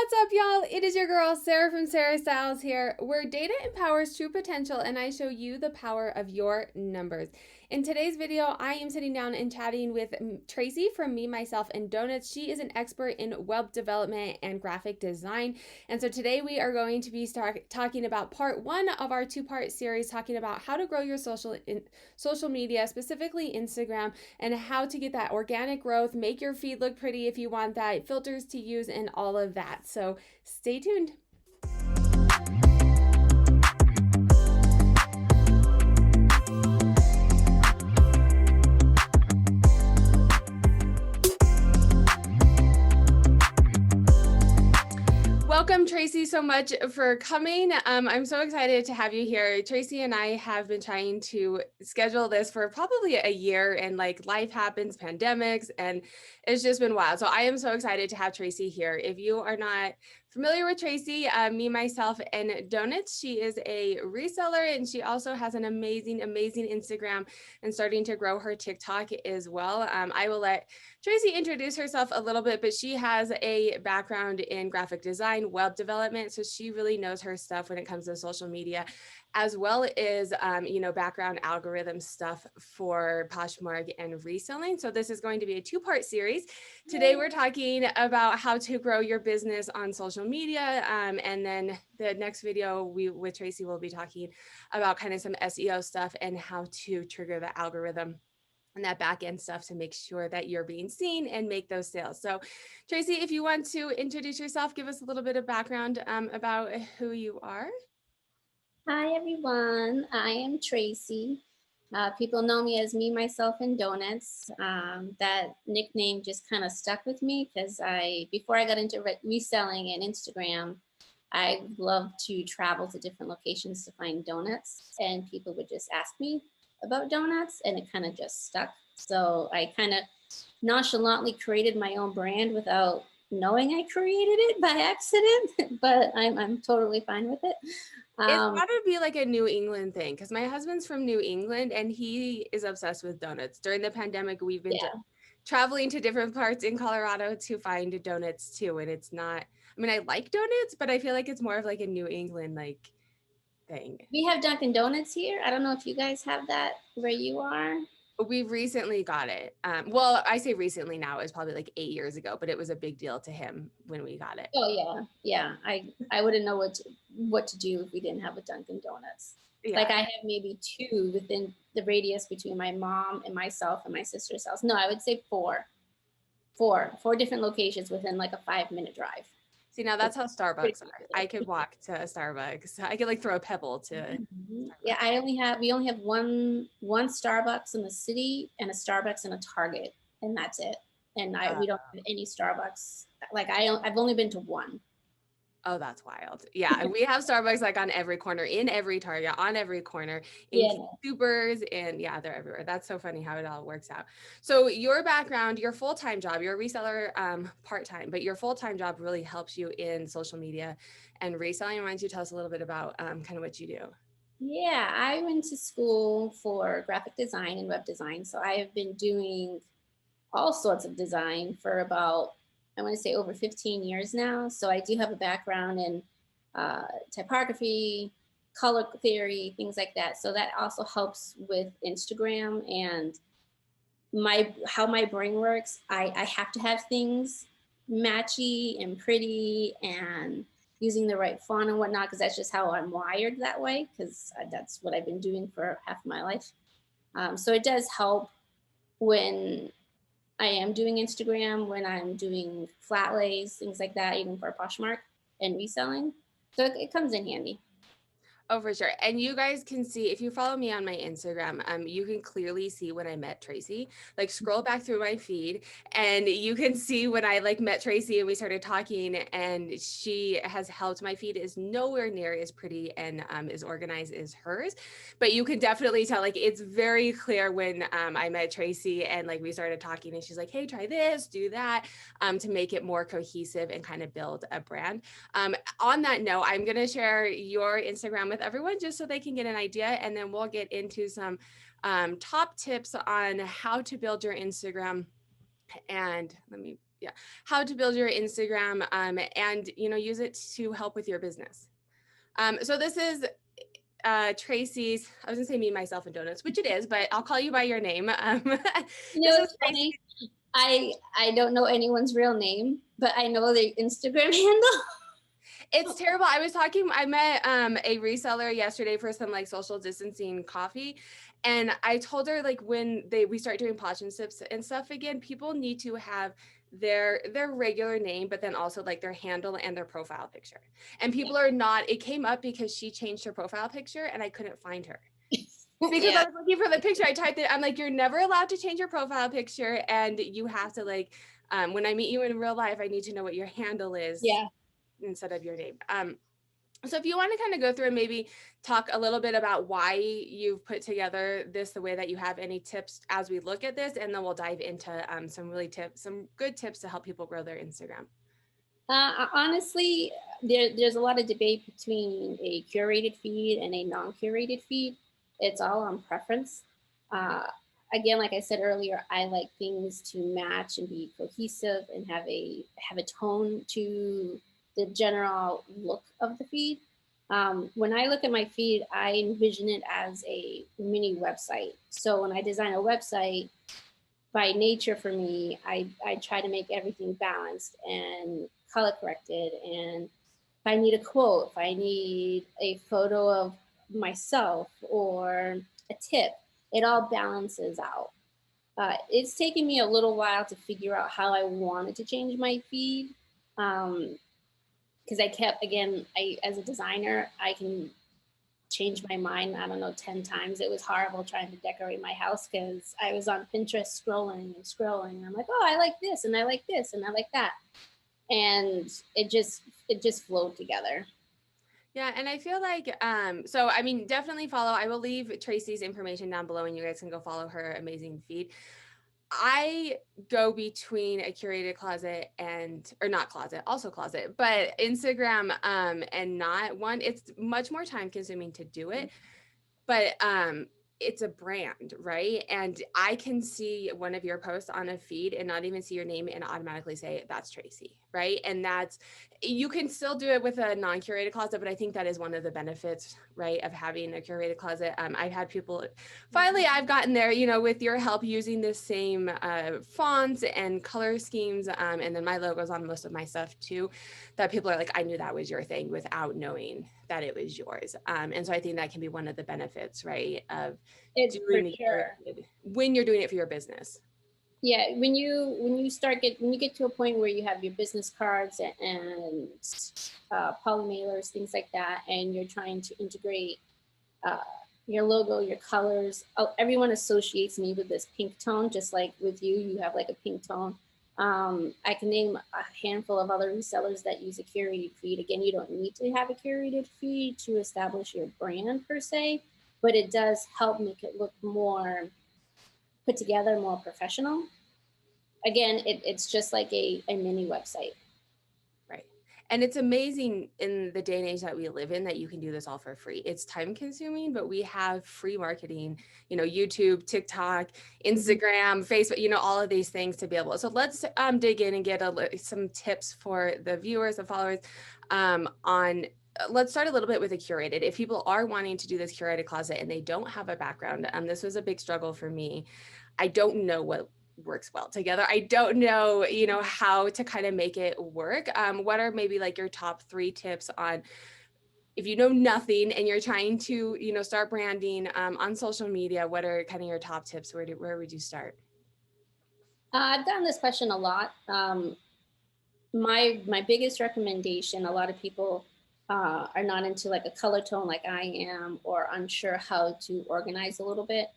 What's up, y'all? It is your girl, Sarah from Sarah Styles here, where data empowers true potential and I show you the power of your numbers. In today's video, I am sitting down and chatting with Tracy from Me, Myself, and Donuts. She is an expert in web development and graphic design. And so today we are going to be talking about part one of our two-part series, talking about how to grow your social media, specifically Instagram, and how to get that organic growth, make your feed look pretty if you want that, filters to use, and all of that. So stay tuned. Welcome, Tracy, so much for coming. I'm so excited to have you here. Tracy and I have been trying to schedule this for probably a year, and like life happens, pandemics, and it's just been wild. So I am so excited to have Tracy here. If you are not familiar with Tracy, Me, Myself, and Donuts, she is a reseller, and she also has an amazing Instagram and starting to grow her TikTok as well. I will let Tracy introduce herself a little bit, but she has a background in graphic design, web development, so she really knows her stuff when it comes to social media, as well as background algorithm stuff for Poshmark and reselling. So this is going to be a two-part series. Today we're talking about how to grow your business on social media, and then the next video with Tracy will be talking about kind of some SEO stuff and how to trigger the algorithm and that back end stuff to make sure that you're being seen and make those sales. So Tracy, if you want to introduce yourself, give us a little bit of background about who you are. Hi, everyone. I am Tracy. People know me as Me, Myself, and Donuts. That nickname just kind of stuck with me because before I got into reselling and Instagram, I loved to travel to different locations to find donuts, and people would just ask me about donuts, and it kind of just stuck. So I kind of nonchalantly created my own brand without knowing I created it by accident, but I'm totally fine with it. It's gotta be like a New England thing because my husband's from New England and he is obsessed with donuts. During the pandemic, we've been traveling to different parts in Colorado to find donuts too. And it's not, I mean, I like donuts, but I feel like it's more of like a New England like thing. We have Dunkin' Donuts here. I don't know if you guys have that where you are. We recently got it. Well, I say recently now, it was probably like 8 years ago, but it was a big deal to him when we got it. Oh yeah. Yeah. I wouldn't know what to do if we didn't have a Dunkin' Donuts. Yeah. Like I have maybe 2 within the radius between my mom and myself and my sister's house. No, I would say 4 different locations within like a 5-minute drive. See, now that's how Starbucks are. I could walk to a Starbucks. I could like throw a pebble to Starbucks. Yeah, we only have one Starbucks in the city and a Starbucks and a Target, and that's it. And we don't have any Starbucks. Like I've only been to one. Oh, that's wild. Yeah, we have Starbucks like on every corner, in every Target, on every corner, in supers, and yeah, they're everywhere. That's so funny how it all works out. So your background, your full-time job, you're a reseller part-time, but your full-time job really helps you in social media and reselling. Why don't you tell us a little bit about kind of what you do? Yeah, I went to school for graphic design and web design. So I have been doing all sorts of design for about, I want to say over 15 years now. So I do have a background in typography, color theory, things like that. So that also helps with Instagram and how my brain works. I have to have things matchy and pretty and using the right font and whatnot, because that's just how I'm wired that way, because that's what I've been doing for half my life. So it does help when I am doing Instagram, when I'm doing flat lays, things like that, even for Poshmark and reselling. So it comes in handy. Oh, for sure. And you guys can see, if you follow me on my Instagram, you can clearly see when I met Tracy. Like scroll back through my feed and you can see when I like met Tracy and we started talking, and she has helped. My feed is nowhere near as pretty and as organized as hers, but you can definitely tell, like it's very clear when I met Tracy and like we started talking and she's like, hey, try this, do that, to make it more cohesive and kind of build a brand. On that note, I'm going to share your Instagram with everyone just so they can get an idea, and then we'll get into some top tips on how to build your Instagram. And let me Yeah, how to build your Instagram, and use it to help with your business. So this is Tracy's. I was gonna say me, myself, and donuts, which it is, but I'll call you by your name. You This know, is it's Tracy. funny. I don't know anyone's real name, but I know their Instagram handle. It's terrible. I met a reseller yesterday for some like social distancing coffee. And I told her like when we start doing pods and sips and stuff again, people need to have their regular name, but then also like their handle and their profile picture. And Yeah. people are not, it came up because she changed her profile picture and I couldn't find her. Because Yeah. I was looking for the picture, I typed it. I'm like, you're never allowed to change your profile picture, and you have to like, when I meet you in real life, I need to know what your handle is Yeah. instead of your name. So if you want to kind of go through and maybe talk a little bit about why you've put together this the way that you have, any tips as we look at this, and then we'll dive into some good tips to help people grow their Instagram. Honestly, there's a lot of debate between a curated feed and a non-curated feed. It's all on preference. Uh, Again, like I said earlier, I like things to match and be cohesive and have a tone to the general look of the feed. When I look at my feed, I envision it as a mini website. So when I design a website, by nature for me, I try to make everything balanced and color corrected. And if I need a quote, if I need a photo of myself or a tip, it all balances out. It's taken me a little while to figure out how I wanted to change my feed. Because I kept, again, as a designer, I can changed my mind, I don't know, 10 times. It was horrible trying to decorate my house because I was on Pinterest scrolling and scrolling. I'm like, oh, I like this and I like this and I like that. And it just flowed together. Yeah, and I feel like so I mean definitely follow. I will leave Tracy's information down below and you guys can go follow her amazing feed. I go between a curated closet and or not closet, also closet, but Instagram and not one. It's much more time consuming to do it, but it's a brand, right? And I can see one of your posts on a feed and not even see your name and automatically say that's Tracy, right? And that's, you can still do it with a non-curated closet, but I think that is one of the benefits, right, of having a curated closet. I've had people, finally I've gotten there, with your help, using the same fonts and color schemes, and then my logos on most of my stuff too, that people are like, I knew that was your thing without knowing that it was yours. And so I think that can be one of the benefits, right, of It's for doing the sure. curated when you're doing it for your business. Yeah, when you get to a point where you have your business cards and poly mailers, things like that, and you're trying to integrate uh, your logo, your colors. Oh, everyone associates me with this pink tone, just like with you, you have like a pink tone. I can name a handful of other resellers that use a curated feed. Again, you don't need to have a curated feed to establish your brand per se, but it does help make it look more put together, more professional. Again, it's just like a mini website. Right. And it's amazing in the day and age that we live in that you can do this all for free. It's time consuming, but we have free marketing, YouTube, TikTok, Mhm. Instagram, Facebook, all of these things to be able. So let's dig in and get some tips for the viewers, the followers on. Let's start a little bit with a curated. If people are wanting to do this curated closet and they don't have a background, this was a big struggle for me. I don't know what works well together. I don't know, how to kind of make it work. What are maybe like your top 3 tips on if you know nothing and you're trying to, start branding on social media? What are kind of your top tips? Where would you start? I've gotten this question a lot. My biggest recommendation, a lot of people are not into like a color tone like I am, or unsure how to organize a little bit.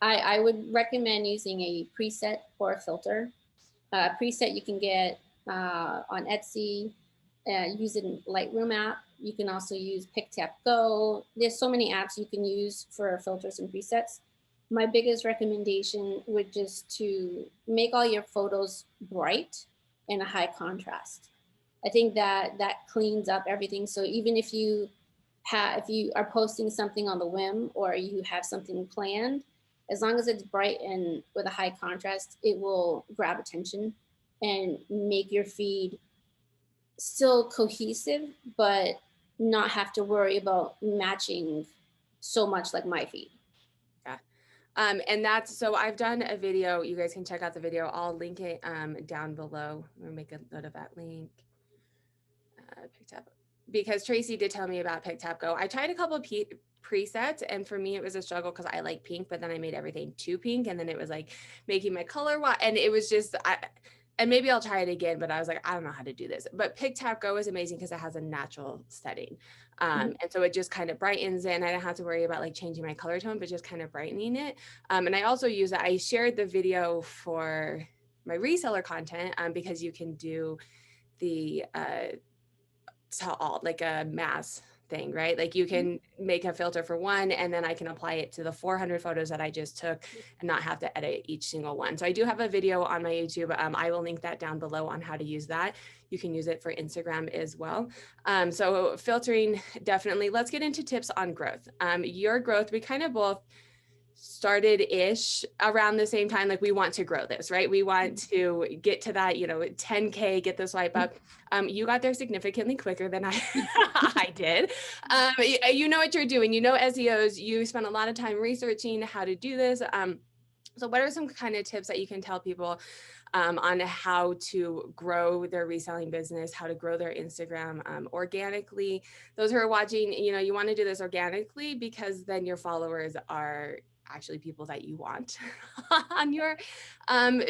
I would recommend using a preset or a filter. Preset you can get on Etsy. Use it in Lightroom app. You can also use PicTapGo. There's so many apps you can use for filters and presets. My biggest recommendation would just to make all your photos bright and a high contrast. I think that cleans up everything. So even if you are posting something on the whim or you have something planned, as long as it's bright and with a high contrast, it will grab attention. and make your feed still cohesive, but not have to worry about matching so much like my feed. Yeah. And that's so I've done a video. You guys can check out the video. I'll link it down below. Or make a note of that link. Picked up because Tracy did tell me about Pick Tap Go. I tried a couple of presets, and for me, it was a struggle because I like pink, but then I made everything too pink, and then it was like making my color and it was just and maybe I'll try it again, but I was like, I don't know how to do this. But Pick Tap Go is amazing because it has a natural setting. Mhm. And so it just kind of brightens it, and I don't have to worry about like changing my color tone, but just kind of brightening it. And I also use it. I shared the video for my reseller content because you can do the to all like a mass thing, right? Like you can make a filter for one and then I can apply it to the 400 photos that I just took and not have to edit each single one. So I do have a video on my YouTube. I will link that down below on how to use that. You can use it for Instagram as well. So filtering, definitely. Let's get into tips on growth. Your growth, we kind of both started ish around the same time. Like we want to grow this, right? We want to get to that, 10K, get the swipe up. You got there significantly quicker than I I did. You know what you're doing. You know SEOs. You spent a lot of time researching how to do this. So what are some kind of tips that you can tell people on how to grow their reselling business, how to grow their Instagram organically? Those who are watching, you want to do this organically because then your followers are actually people that you want on your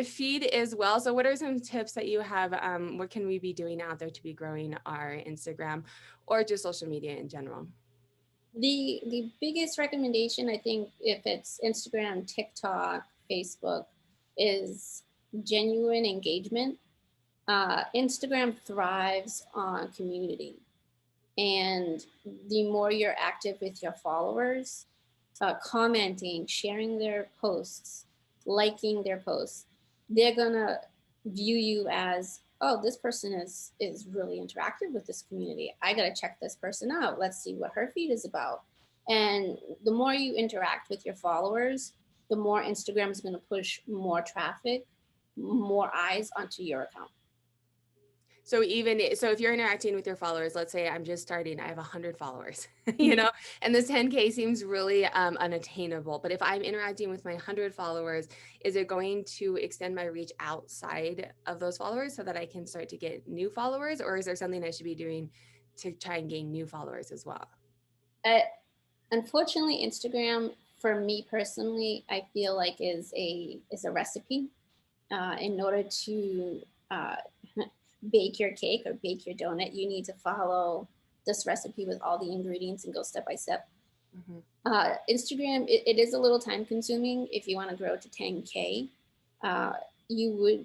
feed as well. So what are some tips that you have? What can we be doing out there to be growing our Instagram or just social media in general? The biggest recommendation, I think, if it's Instagram, TikTok, Facebook, is genuine engagement. Instagram thrives on community, and the more you're active with your followers, commenting, sharing their posts, liking their posts, they're gonna view you as, oh, this person is really interactive with this community. I gotta check this person out. Let's see what her feed is about. And the more you interact with your followers, the more Instagram is gonna push more traffic, more eyes onto your account. So so if you're interacting with your followers, let's say I'm just starting, I have 100 followers, Mhm. and this 10K seems really unattainable. But if I'm interacting with my 100 followers, is it going to extend my reach outside of those followers so that I can start to get new followers, or is there something I should be doing to try and gain new followers as well? Uh, Unfortunately, Instagram, for me personally, I feel like is a recipe. In order to uh, bake your cake or bake your donut, you need to follow this recipe with all the ingredients and go step by step. Mhm. Instagram, it is a little time consuming if you want to grow to 10K. Uh,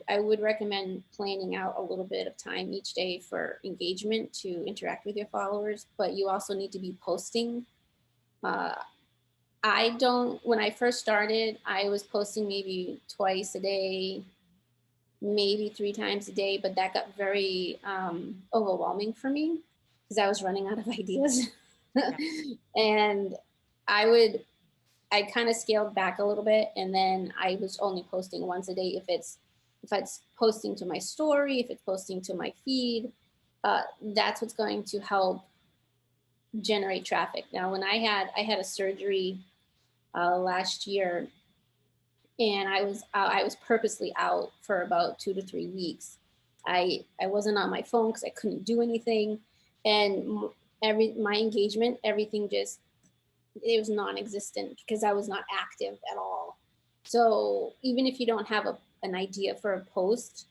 I would recommend planning out a little bit of time each day for engagement to interact with your followers, but you also need to be posting. Uh, I don't, when I first started, I was posting maybe twice a day, maybe 3 times a day, but that got very overwhelming for me because I was running out of ideas. Yeah. And I would, I kind of scaled back a little bit, and then I was only posting once a day. If it's posting to my story, if it's posting to my feed, that's what's going to help generate traffic. Now, when I had a surgery last year, and I was purposely out for about 2 to 3 weeks. I wasn't on my phone because I couldn't do anything, and every my engagement, everything just, it was non-existent because I was not active at all. So even if you don't have an idea for a post,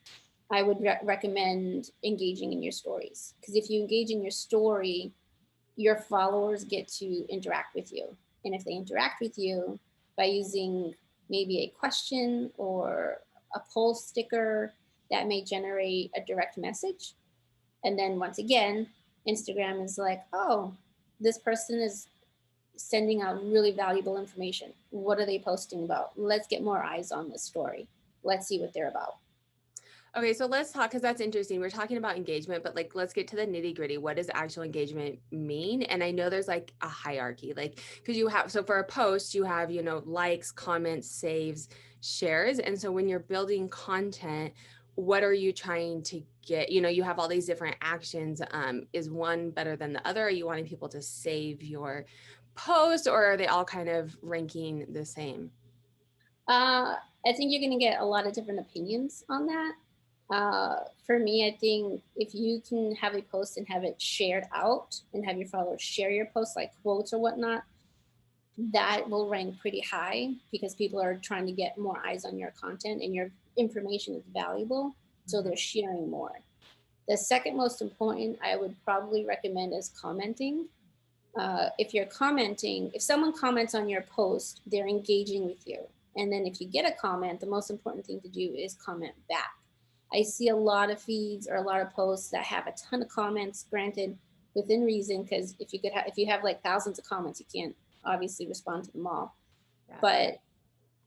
I would recommend engaging in your stories, because if you engage in your story, your followers get to interact with you. And if they interact with you by using maybe a question or a poll sticker, that may generate a direct message. And then once again, Instagram is like, oh, this person is sending out really valuable information. What are they posting about? Let's get more eyes on this story. Let's see what they're about. Okay, so let's talk because that's interesting. We're talking about engagement, but like let's get to the nitty gritty. What does actual engagement mean? And I know there's like a hierarchy, like because you have so for a post, you have, likes, comments, saves, shares. And so when you're building content, what are you trying to get? You know, you have all these different actions. Is one better than the other? Are you wanting people to save your post, or are they all kind of ranking the same? I think you're going to get a lot of different opinions on that. For me, I think if you can have a post and have it shared out and have your followers share your post, like quotes or whatnot, that will rank pretty high because people are trying to get more eyes on your content and your information is valuable. So Mhm. they're sharing more. The second most important I would probably recommend is commenting. If you're commenting, if someone comments on your post, they're engaging with you. And then if you get a comment, the most important thing to do is comment back. I see a lot of feeds or a lot of posts that have a ton of comments, granted within reason, because if you have like thousands of comments, you can't obviously respond to them all. Yeah. But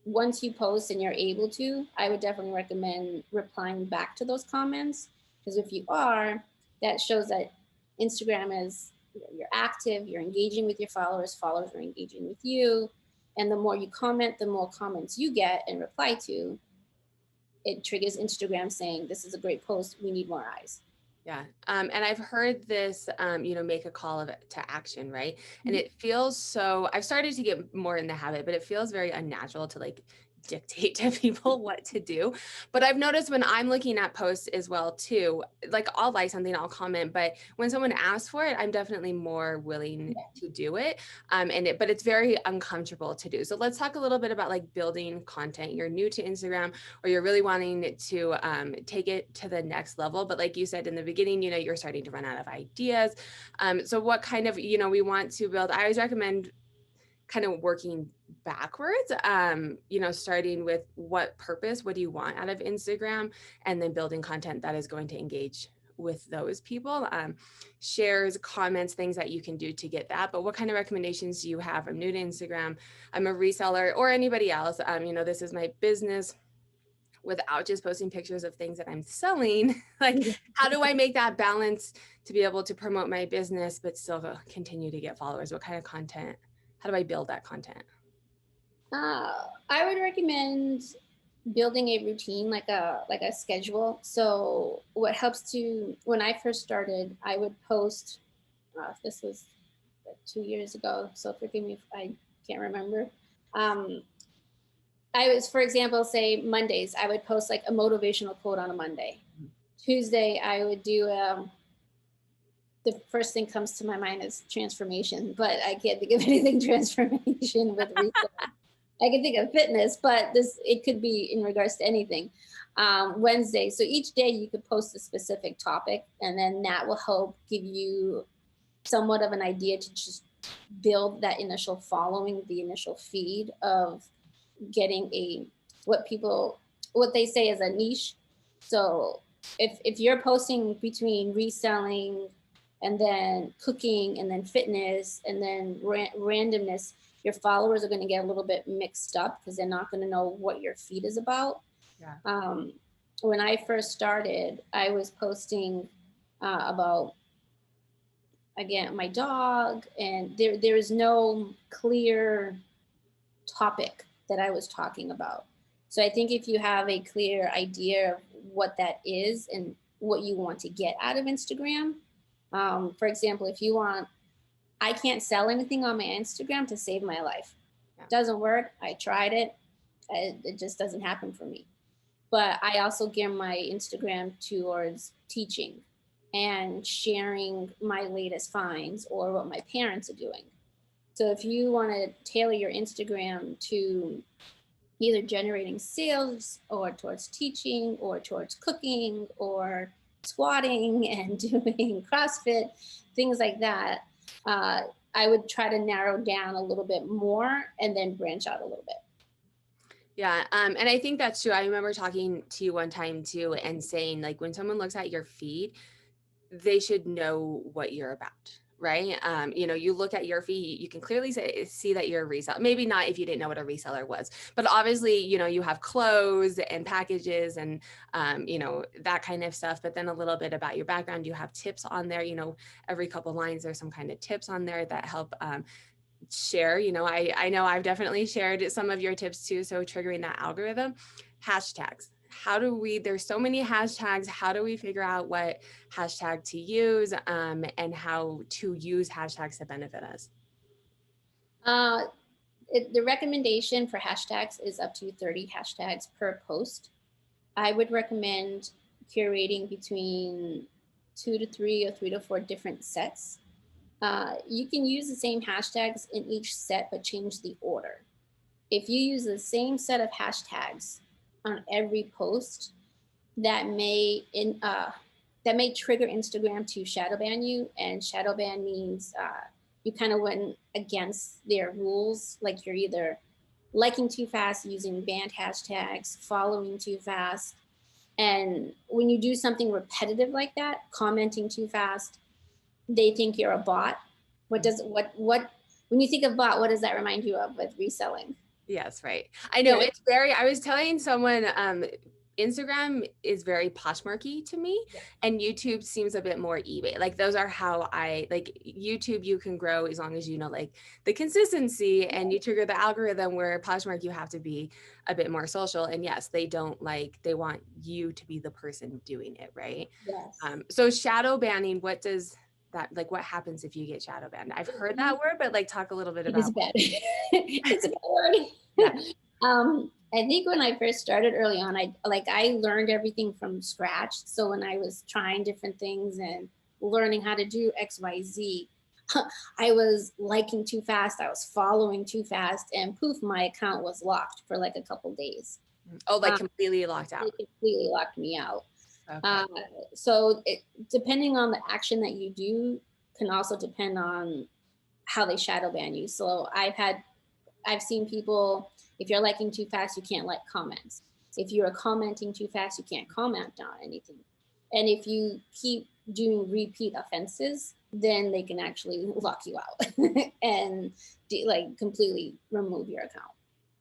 once you post and you're able to, I would definitely recommend replying back to those comments. Because if you are, that shows that Instagram is, you're active, you're engaging with your followers, followers are engaging with you. And the more you comment, the more comments you get and reply to, it triggers Instagram saying, this is a great post, we need more eyes. Yeah. And I've heard this, make a call to action, right? And Mhm. it feels so, I've started to get more in the habit, but it feels very unnatural to like dictate to people what to do. But I've noticed when I'm looking at posts as well too, like I'll like something, I'll comment, but when someone asks for it, I'm definitely more willing to do it. But it's very uncomfortable to do. So let's talk a little bit about like building content. You're new to Instagram, or you're really wanting to take it to the next level. But like you said in the beginning, you're starting to run out of ideas. So what kind of, we want to build, I always recommend kind of working backwards, starting with what purpose, what do you want out of Instagram, and then building content that is going to engage with those people, shares, comments, things that you can do to get that. But what kind of recommendations do you have? I'm new to Instagram, I'm a reseller, or anybody else. This is my business, without just posting pictures of things that I'm selling. Like, how do I make that balance to be able to promote my business, but still continue to get followers? What kind of content? How do I build that content? I would recommend building a routine, like a schedule. So what helps to, when I first started, I would post. This was like 2 years ago, so forgive me if I can't remember. Um, I was, for example, say Mondays, I would post like a motivational quote on a Monday. Tuesday, I would do the first thing comes to my mind is transformation, but I can't think of anything transformation with research. I can think of fitness, but this it could be in regards to anything. Wednesday, so each day you could post a specific topic, and then that will help give you somewhat of an idea to just build that initial following, the initial feed of getting a what people what they say is a niche. So if you're posting between reselling and then cooking and then fitness and then randomness, your followers are going to get a little bit mixed up because they're not going to know what your feed is about. Yeah. um, when I first started, I was posting about, again, my dog, and there is no clear topic that I was talking about. So I think if you have a clear idea of what that is and what you want to get out of Instagram, for example, if you want, I can't sell anything on my Instagram to save my life. Yeah. Doesn't work. I tried it. It just doesn't happen for me. But I also gear my Instagram towards teaching and sharing my latest finds or what my parents are doing. So if you want to tailor your Instagram to either generating sales or towards teaching or towards cooking or squatting and doing CrossFit, things like that, uh, I would try to narrow down a little bit more and then branch out a little bit. Yeah. And I think that's true. I remember talking to you one time too and saying, like, when someone looks at your feed, they should know what you're about, right? You look at your feed, you can clearly see that you're a reseller. Maybe not if you didn't know what a reseller was, but obviously, you have clothes and packages and, that kind of stuff. But then a little bit about your background, you have tips on there, every couple lines, there's some kind of tips on there that help, share. I know I've definitely shared some of your tips too. So triggering that algorithm, hashtags. there's so many hashtags, how do we figure out what hashtag to use, and how to use hashtags to benefit us? Uh, the recommendation for hashtags is up to 30 hashtags per post. I would recommend curating between 2 to 3 or 3 to 4 different sets. You can use the same hashtags in each set, but change the order. If you use the same set of hashtags on every post, that may trigger Instagram to shadow ban you. And shadow ban means you kind of went against their rules. Like you're either liking too fast, using banned hashtags, following too fast. And when you do something repetitive like that, commenting too fast, they think you're a bot. When you think of bot, what does that remind you of with reselling? Yes, right. I know Yeah. it's I was telling someone, Instagram is very Poshmarky to me, and YouTube seems a bit more eBay. Like those are how I like YouTube. You can grow as long as you know like the consistency, and you trigger the algorithm. Where Poshmark, you have to be a bit more social. And yes, they want you to be the person doing it, right? Yes. So shadow banning, what does that like? What happens if you get shadow banned? I've heard that word, but like talk a little bit It is about. bad. It's a bad word. Yeah. I think when I first started early on, I learned everything from scratch. So when I was trying different things and learning how to do XYZ, I was liking too fast. I was following too fast, and poof, my account was locked for like a couple days. Oh, like Um, completely locked it out. completely locked me out. Okay. Uh, so depending on the action that you do, can also depend on how they shadow ban you. So I've seen people, if you're liking too fast, you can't like comments. If you're commenting too fast, you can't comment on anything. And if you keep doing repeat offenses, then they can actually lock you out and like completely remove your account.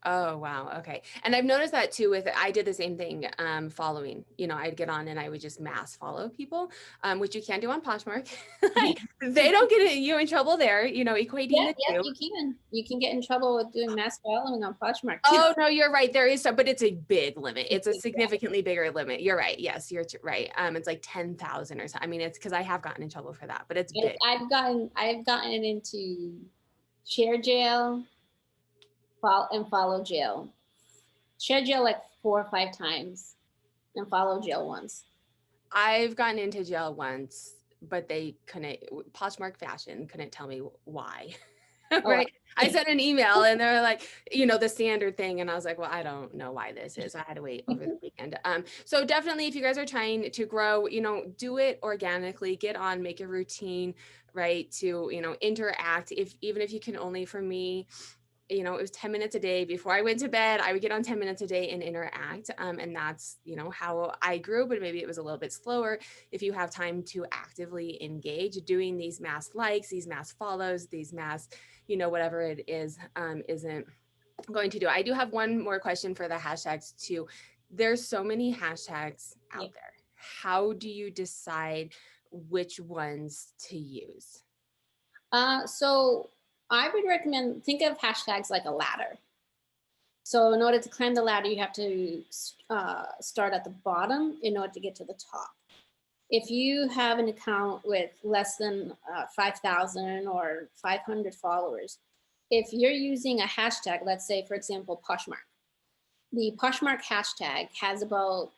Oh, wow. Okay. And I've noticed that too I did the same thing, following, I'd get on and I would just mass follow people, which you can do on Poshmark. They don't get you in trouble there, equating Yep, the yep, two. you can. You can get in trouble with doing mass following on Poshmark too. Oh, no, you're right. There is some, but it's a big limit. It's a significantly bigger limit. You're right. Yes, you're right. It's like 10,000 or something. I mean, it's because I have gotten in trouble for that, but it's big. I've gotten it into share jail, and follow jail. Share jail like 4 or 5 times, and follow jail once. I've gotten into jail once, but they couldn't, Poshmark fashion couldn't tell me why. Oh, Right. I sent an email and they're like, the standard thing. And I was like, well, I don't know why this is. I had to wait over the weekend. So definitely if you guys are trying to grow, do it organically, get on, make a routine, right? To, interact. Even if you can only, for me, it was 10 minutes a day before I went to bed. I would get on 10 minutes a day and interact. And that's, how I grew, but maybe it was a little bit slower. If you have time to actively engage doing these mass likes, these mass follows, these mass, whatever it is, isn't going to do. I do have one more question for the hashtags too. There's so many hashtags yeah. out there. How do you decide which ones to use? So I would recommend think of hashtags like a ladder. So in order to climb the ladder, you have to start at the bottom in order to get to the top. If you have an account with less than 5,000 or 500 followers, if you're using a hashtag, let's say, for example, Poshmark, the Poshmark hashtag has about,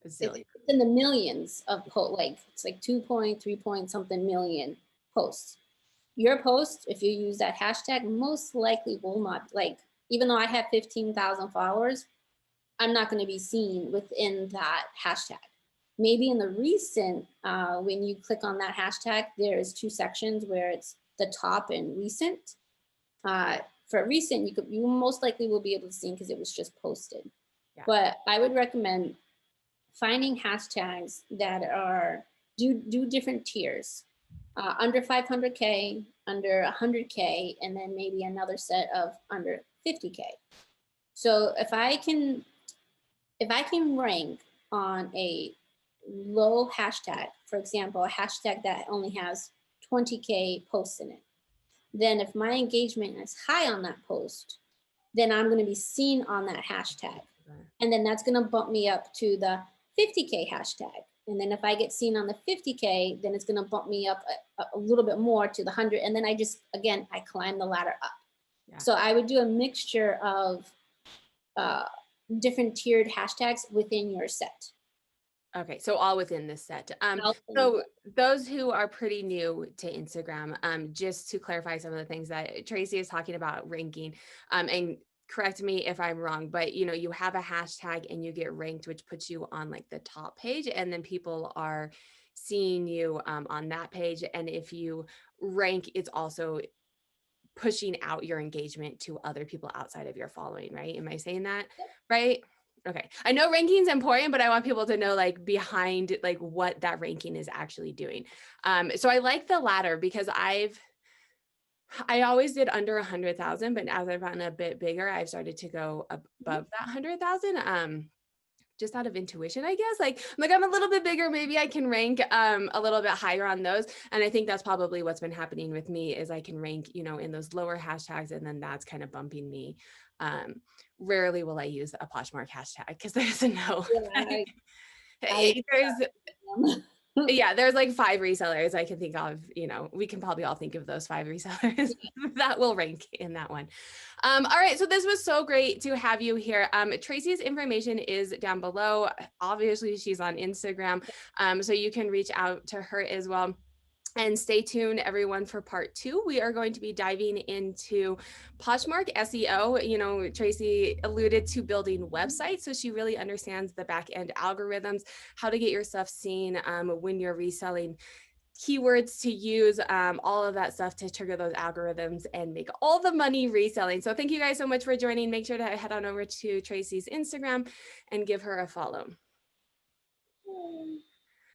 A it's zillion. in the millions of like it's like 2.3 point something million posts. Your post, if you use that hashtag, most likely will not, like, even though I have 15,000 followers, I'm not going to be seen within that hashtag. Maybe in the recent, when you click on that hashtag, there is 2 sections where it's the top and recent. Uh, for recent, you most likely will be able to see because it was just posted. Yeah. But I would recommend finding hashtags that are do different tiers, under 500K, under 100K, and then maybe another set of under 50K. So if I can rank on a low hashtag, for example, a hashtag that only has 20K posts in it, then if my engagement is high on that post, then I'm going to be seen on that hashtag. And then that's going to bump me up to the 50K hashtag. And then if I get seen on the 50K, then it's going to bump me up a little bit more to the 100. And then I just, again, I climb the ladder up. Yeah. So I would do a mixture of uh, different tiered hashtags within your set. Okay, so all within this set. So those who are pretty new to Instagram, just to clarify some of the things that Tracy is talking about ranking, and correct me if I'm wrong, but you know, you have a hashtag and you get ranked, which puts you on like the top page, and then people are seeing you on that page. And if you rank, it's also pushing out your engagement to other people outside of your following, right? Am I saying that right? Okay. I know ranking is important, but I want people to know like behind like what that ranking is actually doing. So I like the latter because I always did under 100,000, but as I've gotten a bit bigger, I've started to go above that 100,000. Just out of intuition, I guess. I'm a little bit bigger. Maybe I can rank a little bit higher on those. And I think that's probably what's been happening with me is I can rank, you know, in those lower hashtags, and then that's kind of bumping me. Rarely will I use a Poshmark hashtag because there's no, Yeah, there's, I yeah, there's like 5 resellers I can think of, you know, we can probably all think of those 5 resellers that will rank in that one. All right, so this was so great to have you here. Tracy's information is down below. Obviously, she's on Instagram, so you can reach out to her as well. And stay tuned, everyone, for part 2. We are going to be diving into Poshmark SEO. You know, Tracy alluded to building websites, so she really understands the back end algorithms, how to get your stuff seen when you're reselling, keywords to use, all of that stuff to trigger those algorithms and make all the money reselling. So thank you guys so much for joining. Make sure to head on over to Tracy's Instagram and give her a follow.